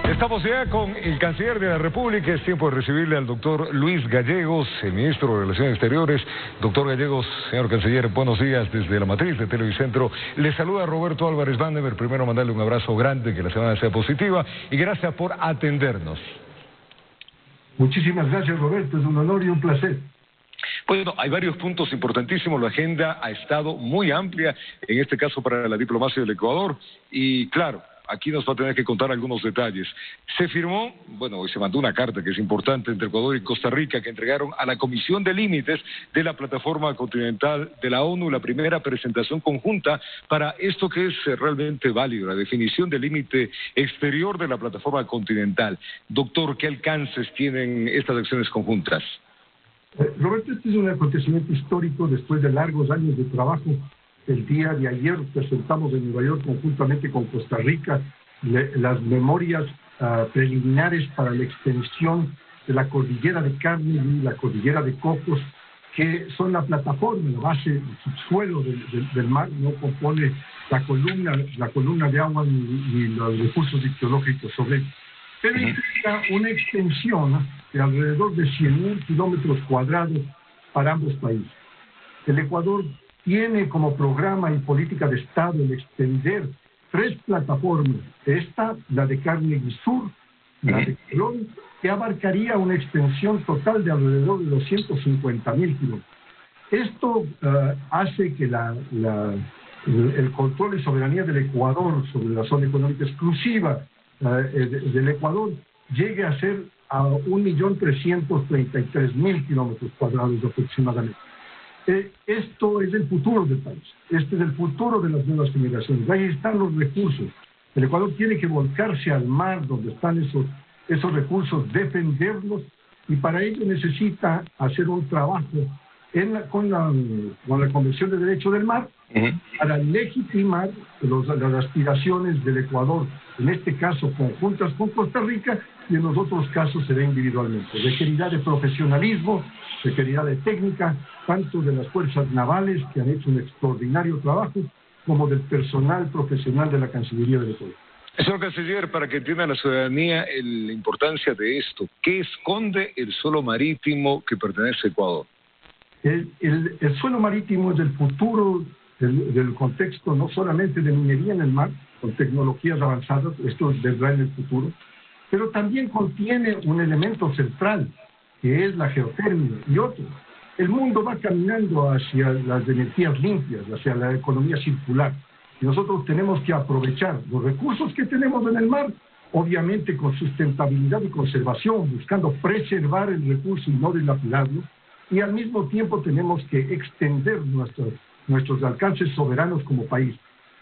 Estamos ya con el canciller de la República. Es tiempo de recibirle al doctor Luis Gallegos, el ministro de Relaciones Exteriores. Doctor Gallegos, señor canciller, buenos días desde la matriz de Televicentro. Le saluda Roberto Álvarez Vandever. Primero mandarle un abrazo grande, que la semana sea positiva y gracias por atendernos. Muchísimas gracias, Roberto, es un honor y un placer. Bueno, hay varios puntos importantísimos. La agenda ha estado muy amplia, en este caso para la diplomacia del Ecuador. Y claro, aquí nos va a tener que contar algunos detalles. Se firmó, bueno, se mandó una carta que es importante entre Ecuador y Costa Rica, que entregaron a la Comisión de Límites de la Plataforma Continental de la ONU la primera presentación conjunta para esto que es realmente válido, la definición del límite exterior de la Plataforma Continental. Doctor, ¿qué alcances tienen estas acciones conjuntas? Roberto, este es un acontecimiento histórico después de largos años de trabajo. El día de ayer presentamos en Nueva York conjuntamente con Costa Rica las memorias preliminares para la extensión de la cordillera de Carnegie y la cordillera de Cocos, que son la plataforma, la base, el subsuelo del mar. No compone la columna de agua ni los recursos geológicos sobre él. Pero implica una extensión de alrededor de 100.000 kilómetros cuadrados para ambos países. El Ecuador tiene como programa y política de Estado el extender 3 plataformas. Esta, la de Carnegie Sur, la de Colón, que abarcaría una extensión total de alrededor de 250.000 kilómetros. Esto hace que el control y soberanía del Ecuador sobre la zona económica exclusiva del Ecuador llegue a ser a 1.333.000 kilómetros cuadrados aproximadamente. Esto es el futuro del país, este es el futuro de las nuevas generaciones. Ahí están los recursos. El Ecuador tiene que volcarse al mar donde están esos recursos, defenderlos, y para ello necesita hacer un trabajo con la Convención de Derecho del Mar para legitimar las aspiraciones del Ecuador, en este caso conjuntas con Costa Rica, y en los otros casos será individualmente. Requerirá de profesionalismo, requerirá de técnica, tanto de las fuerzas navales, que han hecho un extraordinario trabajo, como del personal profesional de la Cancillería del Ecuador. Señor canciller, para que entienda la ciudadanía la importancia de esto, ¿qué esconde el suelo marítimo que pertenece a Ecuador? El suelo marítimo es el futuro del contexto, no solamente de minería en el mar, con tecnologías avanzadas, esto vendrá en el futuro, pero también contiene un elemento central, que es la geotermia y otros. El mundo va caminando hacia las energías limpias, hacia la economía circular, y nosotros tenemos que aprovechar los recursos que tenemos en el mar, obviamente con sustentabilidad y conservación, buscando preservar el recurso y no dilapidarlo, y al mismo tiempo tenemos que extender nuestros alcances soberanos como país.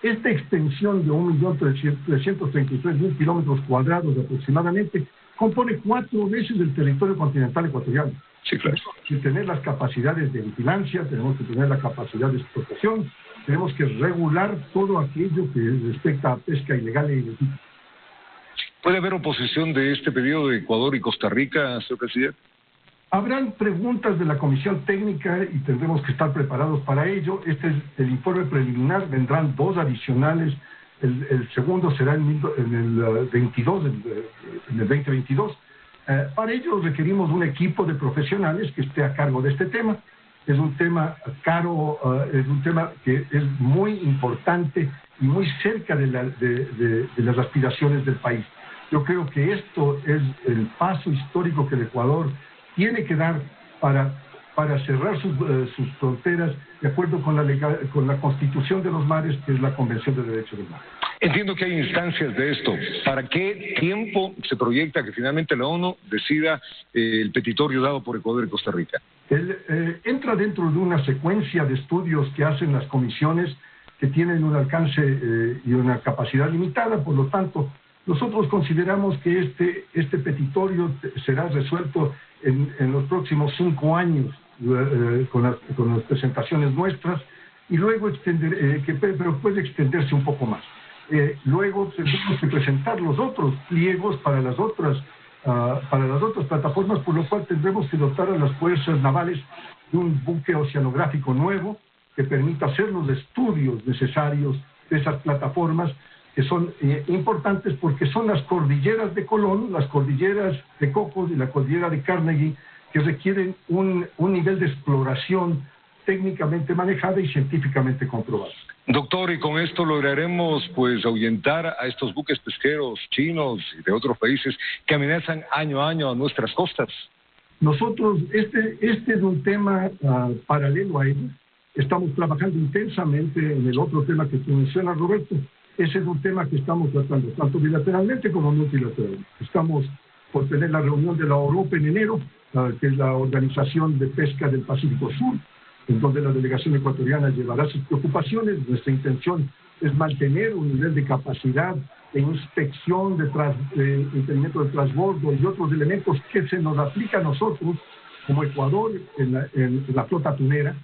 Esta extensión de 1.333.000 kilómetros cuadrados aproximadamente compone 4 veces el territorio continental ecuatoriano. Sí, claro. Tenemos que tener las capacidades de vigilancia, tenemos que tener la capacidad de explotación, tenemos que regular todo aquello que respecta a pesca ilegal e ilegítima. ¿Puede haber oposición de este pedido de Ecuador y Costa Rica, señor presidente? Habrán preguntas de la Comisión Técnica y tendremos que estar preparados para ello. Este es el informe preliminar, vendrán 2 adicionales. El segundo será en el 2022. Para ello requerimos un equipo de profesionales que esté a cargo de este tema. Es un tema caro, es un tema que es muy importante y muy cerca de las aspiraciones del país. Yo creo que esto es el paso histórico que el Ecuador tiene que dar para cerrar sus fronteras de acuerdo con la Constitución de los Mares, que es la Convención de Derechos del Mar. Entiendo que hay instancias de esto. ¿Para qué tiempo se proyecta que finalmente la ONU decida el petitorio dado por Ecuador y Costa Rica? Entra dentro de una secuencia de estudios que hacen las comisiones, que tienen un alcance y una capacidad limitada. Por lo tanto, nosotros consideramos que este petitorio será resuelto en los próximos 5 años con las presentaciones nuestras, y luego pero puede extenderse un poco más. Luego tendremos que presentar los otros pliegos para las otras plataformas, por lo cual tendremos que dotar a las fuerzas navales de un buque oceanográfico nuevo que permita hacer los estudios necesarios de esas plataformas, que son importantes porque son las cordilleras de Colón, las cordilleras de Cocos y la cordillera de Carnegie, que requieren un nivel de exploración técnicamente manejada y científicamente comprobada. Doctor, y con esto lograremos pues ahuyentar a estos buques pesqueros chinos y de otros países que amenazan año a año a nuestras costas. Nosotros, este es un tema paralelo a ello. Estamos trabajando intensamente en el otro tema que tú mencionas, Roberto. Ese es un tema que estamos tratando, tanto bilateralmente como multilateralmente. Estamos por tener la reunión de la OROPE en enero, que es la Organización de Pesca del Pacífico Sur, en donde la delegación ecuatoriana llevará sus preocupaciones. Nuestra intención es mantener un nivel de capacidad de inspección, de impedimento de transbordo y otros elementos que se nos aplica a nosotros como Ecuador en la flota tunera,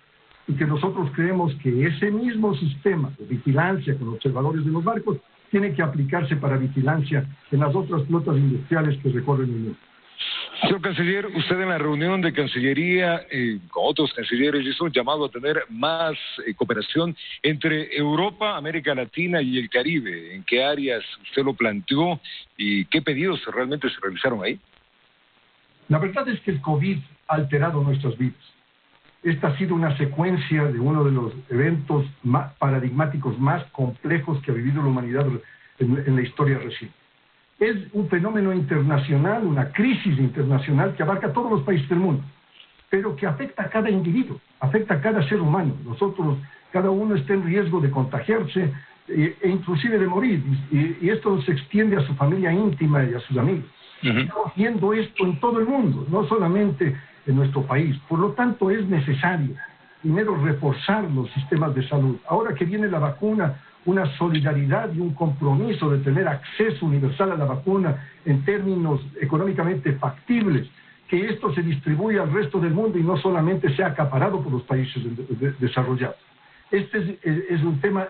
y que nosotros creemos que ese mismo sistema de vigilancia con observadores de los barcos tiene que aplicarse para vigilancia en las otras flotas industriales que recorren el mundo. Señor Canciller, usted en la reunión de Cancillería con otros cancilleres hizo un llamado a tener más cooperación entre Europa, América Latina y el Caribe. ¿En qué áreas usted lo planteó y qué pedidos realmente se realizaron ahí? La verdad es que el COVID ha alterado nuestras vidas. Esta ha sido una secuencia de uno de los eventos más paradigmáticos más complejos que ha vivido la humanidad en la historia reciente. Es un fenómeno internacional, una crisis internacional que abarca a todos los países del mundo, pero que afecta a cada individuo, afecta a cada ser humano. Nosotros, cada uno está en riesgo de contagiarse e inclusive de morir, y esto se extiende a su familia íntima y a sus amigos. Estamos viendo esto en todo el mundo, no solamente en nuestro país. Por lo tanto, es necesario, primero, reforzar los sistemas de salud. Ahora que viene la vacuna, una solidaridad y un compromiso de tener acceso universal a la vacuna en términos económicamente factibles, que esto se distribuya al resto del mundo y no solamente sea acaparado por los países desarrollados. Este es un tema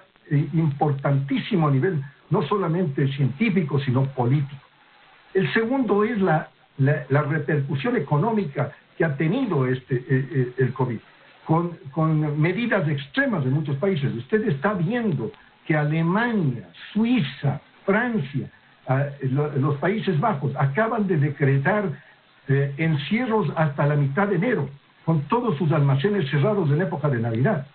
importantísimo a nivel no solamente científico, sino político. El segundo es la repercusión económica que ha tenido el COVID, con medidas extremas en muchos países. Usted está viendo que Alemania, Suiza, Francia, los Países Bajos acaban de decretar encierros hasta la mitad de enero, con todos sus almacenes cerrados en época de Navidad,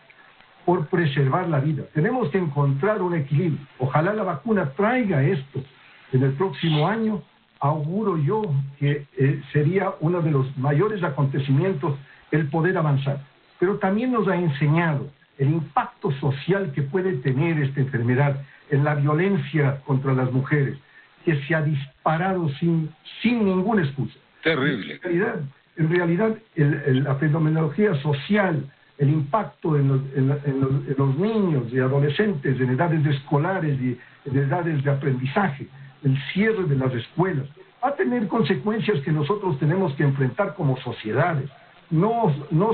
por preservar la vida. Tenemos que encontrar un equilibrio. Ojalá la vacuna traiga esto en el próximo año. Auguro yo que sería uno de los mayores acontecimientos el poder avanzar. Pero también nos ha enseñado el impacto social que puede tener esta enfermedad en la violencia contra las mujeres, que se ha disparado sin ninguna excusa. Terrible. En realidad la fenomenología social, el impacto en los niños y adolescentes en edades escolares y en edades de aprendizaje, el cierre de las escuelas, va a tener consecuencias que nosotros tenemos que enfrentar como sociedades. No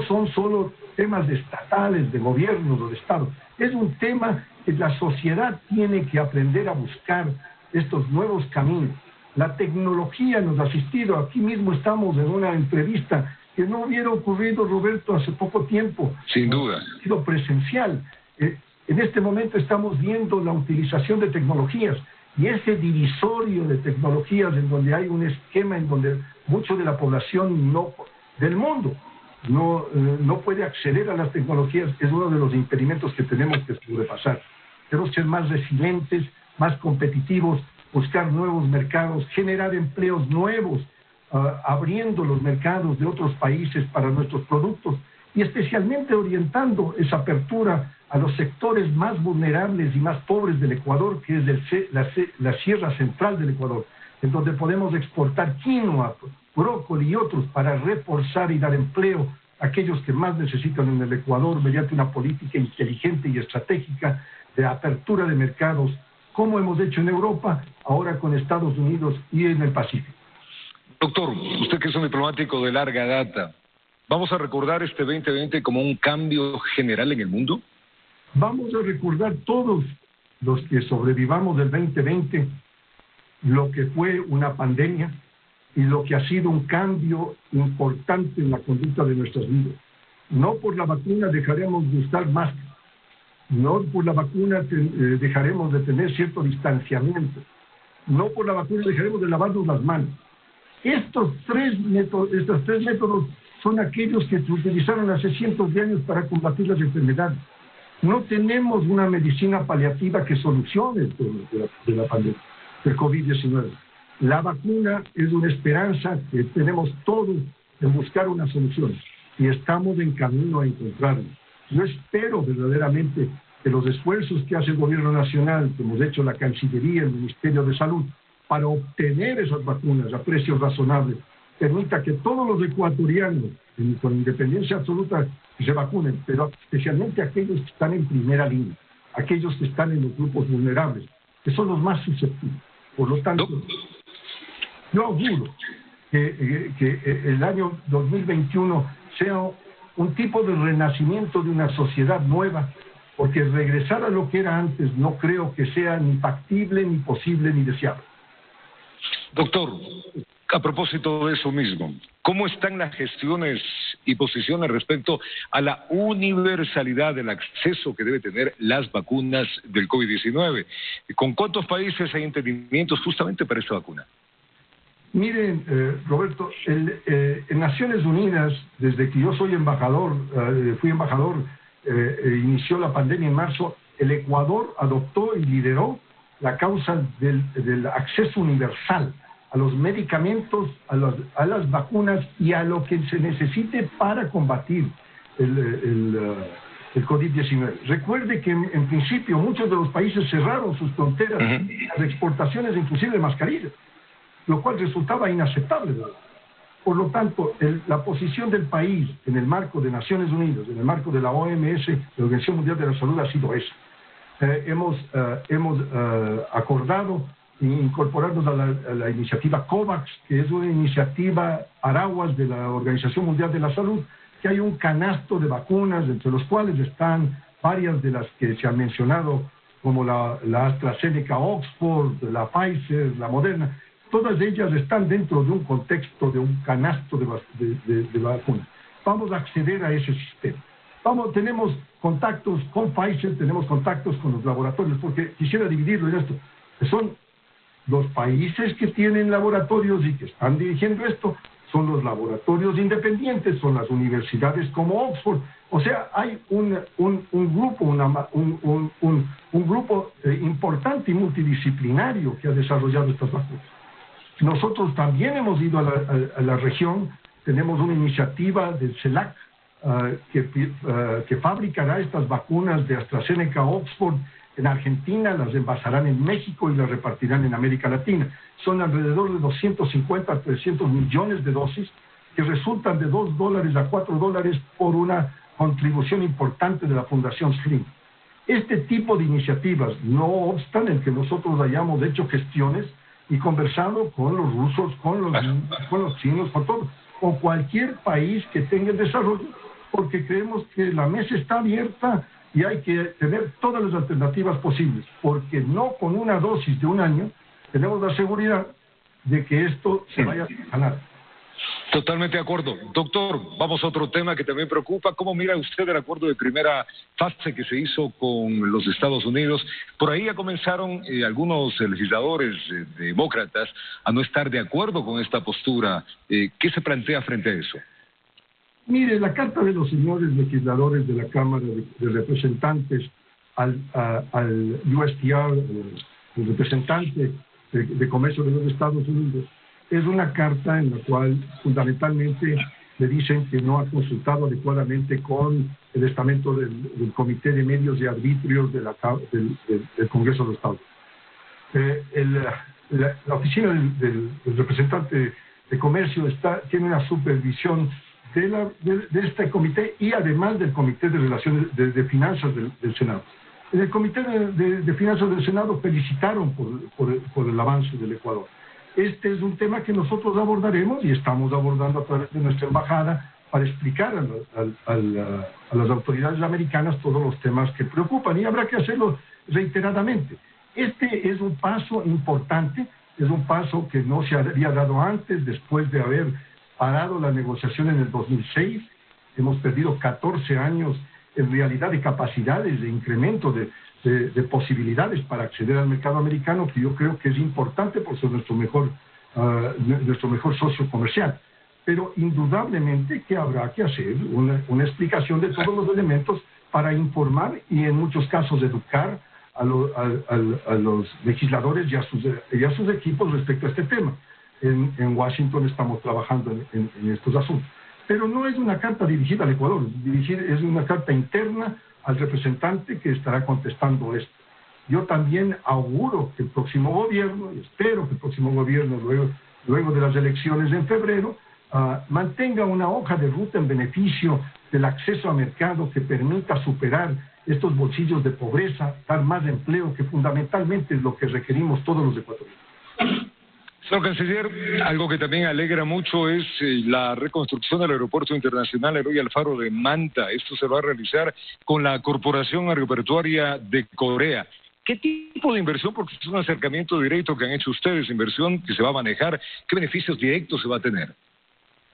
son solo temas estatales, de gobiernos o de Estado. Es un tema que la sociedad tiene que aprender a buscar estos nuevos caminos. La tecnología nos ha asistido. Aquí mismo estamos en una entrevista que no hubiera ocurrido, Roberto, hace poco tiempo. Sin duda. Ha sido presencial. En este momento estamos viendo la utilización de tecnologías y ese divisorio de tecnologías en donde hay un esquema en donde mucho de la población del mundo no puede acceder a las tecnologías, es uno de los impedimentos que tenemos que sobrepasar. Tenemos que ser más resilientes, más competitivos, buscar nuevos mercados, generar empleos nuevos, abriendo los mercados de otros países para nuestros productos y especialmente orientando esa apertura a los sectores más vulnerables y más pobres del Ecuador, que es la Sierra Central del Ecuador, en donde podemos exportar quinoa, brócoli y otros para reforzar y dar empleo a aquellos que más necesitan en el Ecuador mediante una política inteligente y estratégica de apertura de mercados, como hemos hecho en Europa, ahora con Estados Unidos y en el Pacífico. Doctor, usted que es un diplomático de larga data, ¿vamos a recordar este 2020 como un cambio general en el mundo? Vamos a recordar todos los que sobrevivamos del 2020 lo que fue una pandemia y lo que ha sido un cambio importante en la conducta de nuestras vidas. No por la vacuna dejaremos de usar máscara, No por la vacuna dejaremos de tener cierto distanciamiento. No por la vacuna dejaremos de lavarnos las manos. Estos tres métodos son aquellos que se utilizaron hace cientos de años para combatir las enfermedades. No tenemos una medicina paliativa que solucione el problema de la pandemia, del COVID-19. La vacuna es una esperanza que tenemos todos en buscar una solución y estamos en camino a encontrarla. Yo espero verdaderamente que los esfuerzos que hace el Gobierno Nacional, que hemos hecho la Cancillería, el Ministerio de Salud, para obtener esas vacunas a precios razonables, permita que todos los ecuatorianos, con independencia absoluta, se vacunen, pero especialmente aquellos que están en primera línea, aquellos que están en los grupos vulnerables, que son los más susceptibles. Por lo tanto, yo auguro que el año 2021 sea un tipo de renacimiento de una sociedad nueva, porque regresar a lo que era antes no creo que sea ni factible, ni posible, ni deseable. Doctor, a propósito de eso mismo, ¿cómo están las gestiones y posiciones respecto a la universalidad del acceso que debe tener las vacunas del COVID-19? ¿Con cuántos países hay entendimientos justamente para esta vacuna? Miren, Roberto, en Naciones Unidas, desde que yo soy embajador, fui embajador, inició la pandemia en marzo, el Ecuador adoptó y lideró la causa del acceso universal a los medicamentos, a las vacunas y a lo que se necesite para combatir el COVID-19. Recuerde que en principio muchos de los países cerraron sus fronteras, las exportaciones inclusive de mascarillas, lo cual resultaba inaceptable, ¿verdad? Por lo tanto, la posición del país en el marco de Naciones Unidas, en el marco de la OMS, la Organización Mundial de la Salud, ha sido esa. Hemos acordado incorporarnos a la iniciativa COVAX, que es una iniciativa paraguas de la Organización Mundial de la Salud, que hay un canasto de vacunas, entre los cuales están varias de las que se han mencionado, como la AstraZeneca Oxford, la Pfizer, la Moderna. Todas ellas están dentro de un contexto, de un canasto de vacunas. Vamos a acceder a ese sistema. Tenemos contactos con Pfizer, tenemos contactos con los laboratorios, porque quisiera dividirlo en esto. Son los países que tienen laboratorios y que están dirigiendo esto, son los laboratorios independientes, son las universidades como Oxford. O sea, hay un grupo importante y multidisciplinario que ha desarrollado estas vacunas. Nosotros también hemos ido a la región, tenemos una iniciativa del CELAC que fabricará estas vacunas de AstraZeneca Oxford en Argentina, las envasarán en México y las repartirán en América Latina. Son alrededor de 250 a 300 millones de dosis que resultan de $2 a $4 por una contribución importante de la Fundación SLIM. Este tipo de iniciativas, no obstan en que nosotros hayamos hecho gestiones y conversado con los rusos, con los chinos, con cualquier país que tenga desarrollo, porque creemos que la mesa está abierta y hay que tener todas las alternativas posibles, porque no con una dosis de un año tenemos la seguridad de que esto se vaya a sanar. Totalmente de acuerdo. Doctor, vamos a otro tema que también preocupa. ¿Cómo mira usted el acuerdo de primera fase que se hizo con los Estados Unidos? Por ahí ya comenzaron algunos legisladores demócratas a no estar de acuerdo con esta postura. ¿Qué se plantea frente a eso? Mire, la carta de los señores legisladores de la Cámara de Representantes al USTR, el representante de Comercio de los Estados Unidos, es una carta en la cual fundamentalmente le dicen que no ha consultado adecuadamente con el estamento del Comité de Medios y Arbitrios del Congreso de los Estados Unidos. La oficina del representante de Comercio tiene una supervisión de este comité y además del Comité de Relaciones de Finanzas del Senado. En el Comité de Finanzas del Senado felicitaron por el avance del Ecuador. Este es un tema que nosotros abordaremos y estamos abordando a través de nuestra embajada para explicar a las autoridades americanas todos los temas que preocupan y habrá que hacerlo reiteradamente. Este es un paso importante, es un paso que no se había dado antes, después de haber parado la negociación en el 2006. Hemos perdido 14 años en realidad de capacidades, de incremento, de posibilidades para acceder al mercado americano, que yo creo que es importante por ser nuestro mejor socio comercial. Pero indudablemente que habrá que hacer una explicación de todos los elementos para informar y en muchos casos educar a los legisladores y a sus equipos respecto a este tema. En Washington estamos trabajando en estos asuntos. Pero no es una carta dirigida al Ecuador, es una carta interna al representante que estará contestando esto. Yo también auguro que el próximo gobierno, y espero que el próximo gobierno, luego de las elecciones en febrero, mantenga una hoja de ruta en beneficio del acceso a mercado que permita superar estos bolsillos de pobreza, dar más empleo, que fundamentalmente es lo que requerimos todos los ecuatorianos. Señor Canciller, algo que también alegra mucho es la reconstrucción del Aeropuerto Internacional Eloy Alfaro de Manta. Esto se va a realizar con la Corporación Aeroportuaria de Corea. ¿Qué tipo de inversión? Porque es un acercamiento directo que han hecho ustedes, inversión que se va a manejar. ¿Qué beneficios directos se va a tener?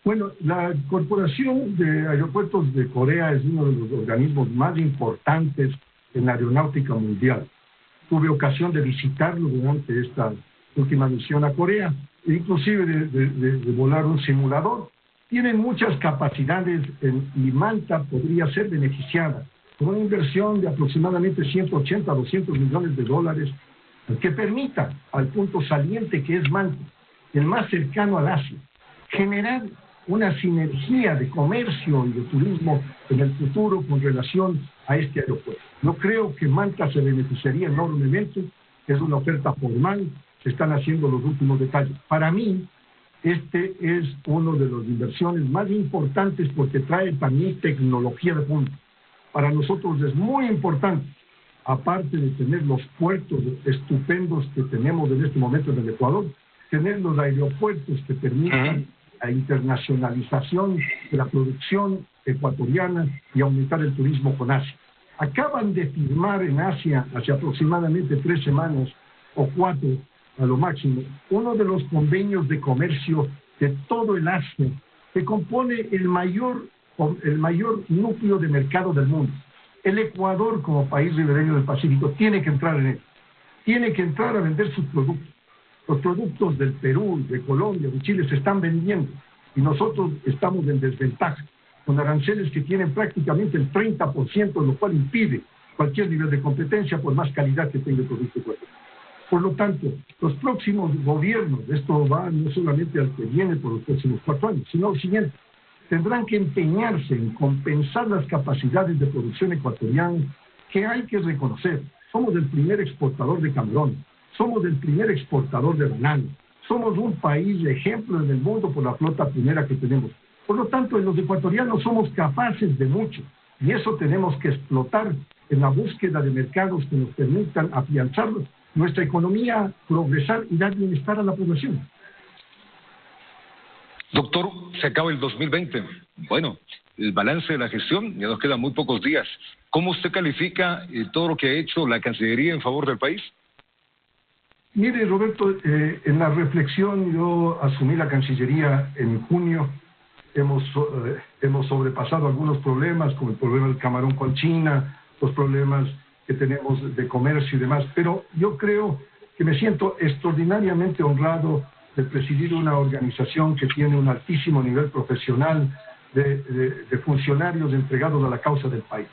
Bueno, la Corporación de Aeropuertos de Corea es uno de los organismos más importantes en la aeronáutica mundial. Tuve ocasión de visitarlo durante esta última misión a Corea, e inclusive de volar un simulador. Tienen muchas capacidades y Manta podría ser beneficiada con una inversión de aproximadamente 180 a 200 millones de dólares que permita, al punto saliente que es Manta, el más cercano al Asia, generar una sinergia de comercio y de turismo en el futuro con relación a este aeropuerto. Yo creo que Manta se beneficiaría enormemente, es una oferta formal, se están haciendo los últimos detalles. Para mí, este es uno de las inversiones más importantes porque trae también tecnología de punta. Para nosotros es muy importante, aparte de tener los puertos estupendos que tenemos en este momento en el Ecuador, tener los aeropuertos que permitan la internacionalización de la producción ecuatoriana y aumentar el turismo con Asia. Acaban de firmar en Asia, hace aproximadamente 3 semanas o 4 a lo máximo, uno de los convenios de comercio de todo el Asia, que compone el mayor núcleo de mercado del mundo. El Ecuador, como país ribereño del Pacífico, tiene que entrar en él. Tiene que entrar a vender sus productos. Los productos del Perú, de Colombia, de Chile se están vendiendo y nosotros estamos en desventaja, con aranceles que tienen prácticamente el 30%, lo cual impide cualquier nivel de competencia por más calidad que tenga el producto ecuatoriano. Por lo tanto, los próximos gobiernos, esto va no solamente al que viene por los próximos 4 años, sino al siguiente, tendrán que empeñarse en compensar las capacidades de producción ecuatoriana que hay que reconocer. Somos el primer exportador de camarón, somos el primer exportador de banano, somos un país de ejemplo en el mundo por la flota primera que tenemos. Por lo tanto, los ecuatorianos somos capaces de mucho y eso tenemos que explotar en la búsqueda de mercados que nos permitan afianzar nuestra economía, progresar y dar bienestar a la población. Doctor, se acaba el 2020. Bueno, el balance de la gestión, ya nos quedan muy pocos días. ¿Cómo usted califica todo lo que ha hecho la Cancillería en favor del país? Mire, Roberto, en la reflexión yo asumí la Cancillería en junio. Hemos sobrepasado algunos problemas, como el problema del camarón con China, los problemas que tenemos de comercio y demás, pero yo creo que me siento extraordinariamente honrado de presidir una organización que tiene un altísimo nivel profesional de funcionarios entregados a la causa del país.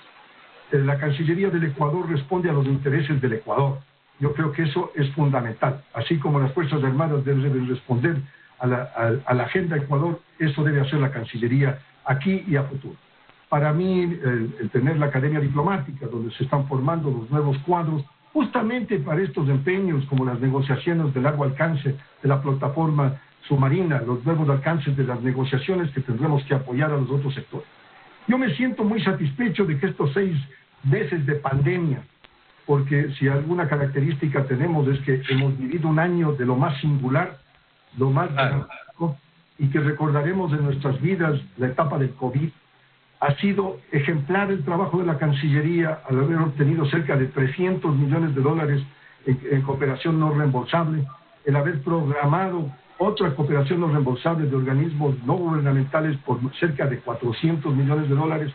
La Cancillería del Ecuador responde a los intereses del Ecuador. Yo creo que eso es fundamental. Así como las Fuerzas Armadas deben responder a la agenda Ecuador, eso debe hacer la Cancillería aquí y a futuro. Para mí, el tener la Academia Diplomática, donde se están formando los nuevos cuadros, justamente para estos empeños, como las negociaciones de largo alcance de la plataforma submarina, los nuevos alcances de las negociaciones que tendremos que apoyar a los otros sectores. Yo me siento muy satisfecho de que estos 6 meses de pandemia, porque si alguna característica tenemos es que hemos vivido un año de lo más singular, lo más dramático, y que recordaremos en nuestras vidas la etapa del COVID. Ha sido ejemplar el trabajo de la Cancillería al haber obtenido cerca de 300 millones de dólares en cooperación no reembolsable, el haber programado otra cooperación no reembolsable de organismos no gubernamentales por cerca de 400 millones de dólares,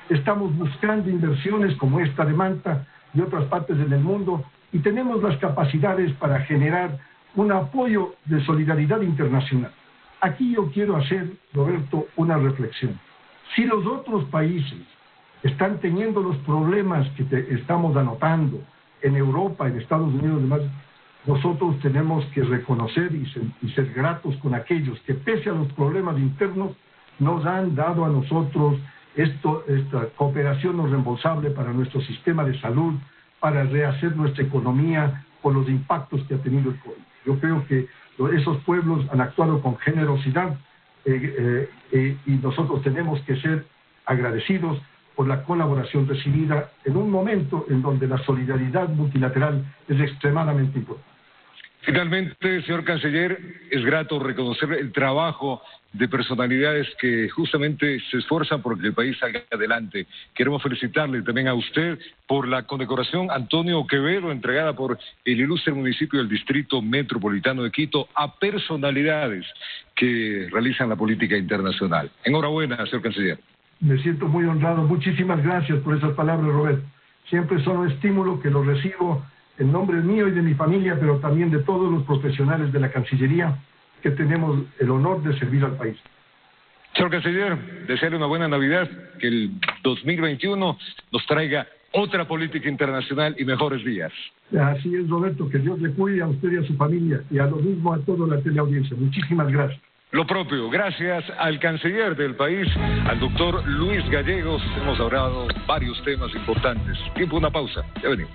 estamos buscando inversiones como esta de Manta y otras partes en el mundo, y tenemos las capacidades para generar un apoyo de solidaridad internacional. Aquí yo quiero hacer, Roberto, una reflexión. Si los otros países están teniendo los problemas que estamos anotando en Europa, en Estados Unidos y demás, nosotros tenemos que reconocer y ser gratos con aquellos que, pese a los problemas internos, nos han dado a nosotros esta cooperación no reembolsable para nuestro sistema de salud, para rehacer nuestra economía por los impactos que ha tenido el COVID. Yo creo que esos pueblos han actuado con generosidad y nosotros tenemos que ser agradecidos por la colaboración recibida en un momento en donde la solidaridad multilateral es extremadamente importante. Finalmente, señor canciller, es grato reconocer el trabajo de personalidades que justamente se esfuerzan por que el país salga adelante. Queremos felicitarle también a usted por la condecoración Antonio Quevedo, entregada por el ilustre municipio del Distrito Metropolitano de Quito a personalidades que realizan la política internacional. Enhorabuena, señor canciller. Me siento muy honrado. Muchísimas gracias por esas palabras, Roberto. Siempre son un estímulo que lo recibo en nombre mío y de mi familia, pero también de todos los profesionales de la Cancillería que tenemos el honor de servir al país. Señor canciller, desearle una buena Navidad, que el 2021 nos traiga otra política internacional y mejores días. Así es, Roberto, que Dios le cuide a usted y a su familia, y a lo mismo a toda la teleaudiencia. Muchísimas gracias. Lo propio, gracias al canciller del país, al doctor Luis Gallegos. Hemos hablado varios temas importantes. Tiempo, una pausa. Ya venimos.